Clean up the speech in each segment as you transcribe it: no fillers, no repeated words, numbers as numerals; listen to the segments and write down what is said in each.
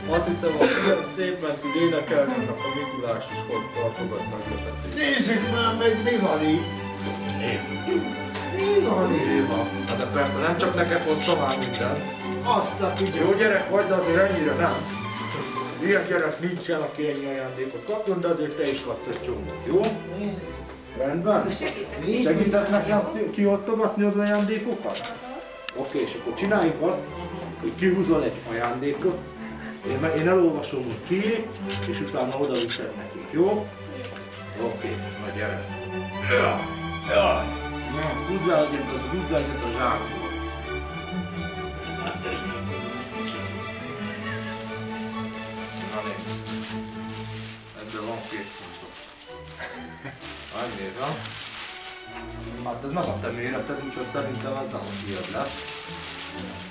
Azt hiszem, hogy ilyen szépen tud énekelni, akkor Mikulás is hoz tartogat meglepetést. Nézzük már meg, mi van itt? Nézd! Mi van itt? Éva. Hát de persze nem csak neked hoztam már mindent. Azt a figyelj. Jó gyerek vagy, de azért ennyire nem. Ilyen gyerek nincsen, aki ennyi ajándékot kapjon, de azért te is kapsz egy csomót, jó? Rendben? Segítesz nekem kiosztogatni az ajándékokat? Oké, és akkor csináljuk azt, hogy kihúzol egy ajándékot, én elolvasom, hogy ki, és utána oda viszed nekik, jó? Oké, na gyere. Jaj! Húzzál egyet a zsákból. Na nézd. Ebből van 2 húzó. Annyira. Hát ez nem a te méreted, úgyhogy szerintem ez nem a tiéd lesz.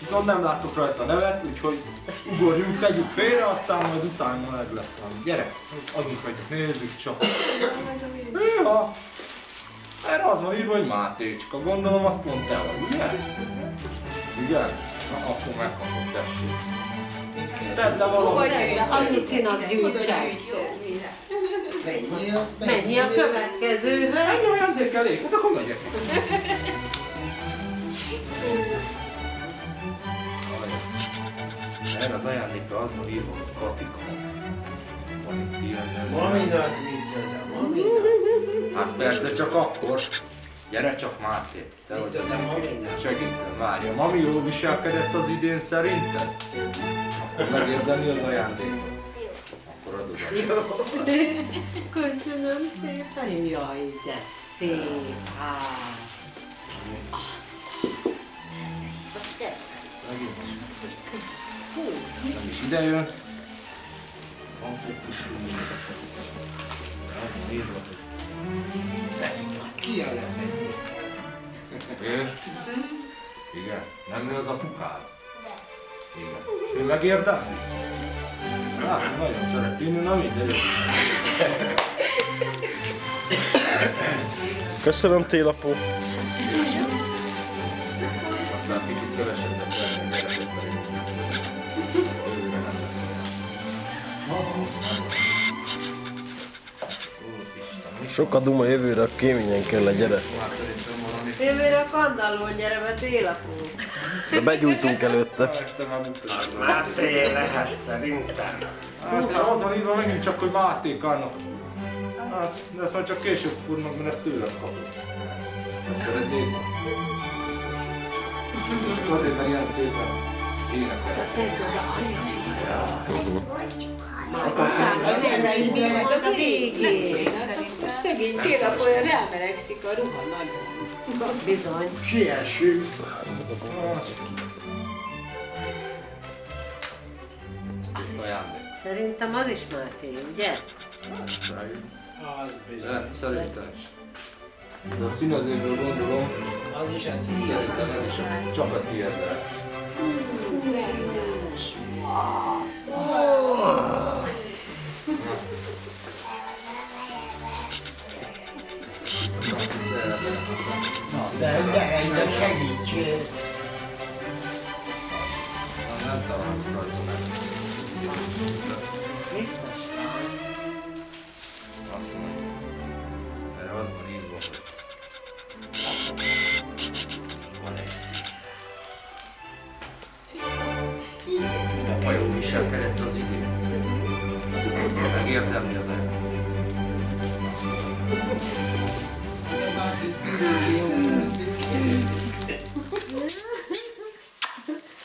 Viszont nem látok rajta nevet, úgyhogy ugorjunk, tegyük félre, aztán majd utána meg lesz. Gyere, adjunk meg, nézzük csak. Hűha! Erre az van írva, hogy Mátécska, gondolom azt pont te vagy, ugye? Igen? Na akkor megkapod, tessék. Tedd le valamit. Annyi cinat gyűjtsek. Mennyi a következőhöz? Ennyi ajándék elég, hát akkor megyek. Erre az ajándékra az van írva, hogy Katika. Van itt ilyen. Maminak Hát persze csak akkor. Gyere csak Máté. Te vagy az Maminak. segítem, várja. Mami jól viselkedett az idén szerinted? Akkor megérdemli az ajándékot. Akkor adod el. Jó. Köszönöm szépen. Jaj, de szép. Hát. Nem is ide jön. Szomszéd kis írva. Ki a lemezé? Ő? Igen. Nem ő az apukád? Igen. És ő megérdemli? Hát, nagyon szeret inni, na mindegy. Köszönöm, télapó. Aztán kicsit kevesebbet venni, gyerekek pedig. Őre nem lesz. Úristen, Sok a duma jövőre, a kéményen kell, gyere. már szerintem valami... Jövőre a kandallón gyere, mert élapó. De begyújtunk előtte. Az Máté lehet szerintem. Hát az van írva megint csak, hogy Mátékának. Hát, de ezt majd csak később tudnak, mert ezt tőled kapod. Ezt szeretnéd? Csak azért, mert ilyen szépen énekel. Mi volt a végén? Szegény télap olyan elmelegszik a ruha nagyon. Bizony. Siessünk. Azt ajándék. Szerintem az is Máté, ugye? Az bizony. De, szerintem is. De a színezésről gondolom, Az is a tiéd. szerintem ez is csak a tiéd lehet. De egyre segítsél. Nem találsz rajta meg. Biztos. Azt mondom. Erre az van írva, hogy van egy apa jól viselkedett az idén. Megérdemli az ajándékot.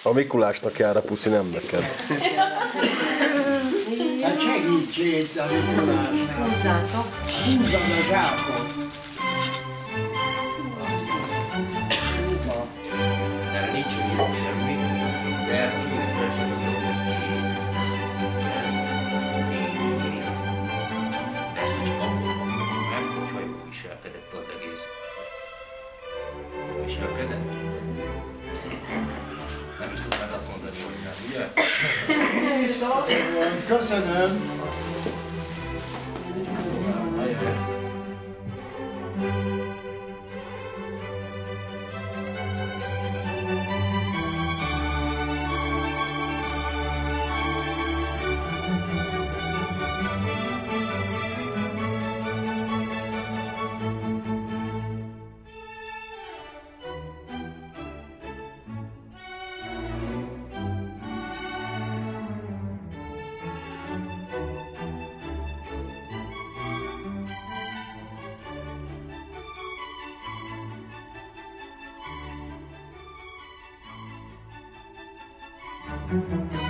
A Mikulásnak jár a puszi, nem neked. Hát segítsél itt a Mikulásnál. Húzzátok. Húzzam a zsákot. Erre nincs írva semmi, de ezt írva esetleg. Persze csak akkor kapjuk meg, hogyha jól viselkedett az egész. Jól viselkedett? Nem is tudnád azt mondani, hogy nem, ugye? Köszönöm. Thank you.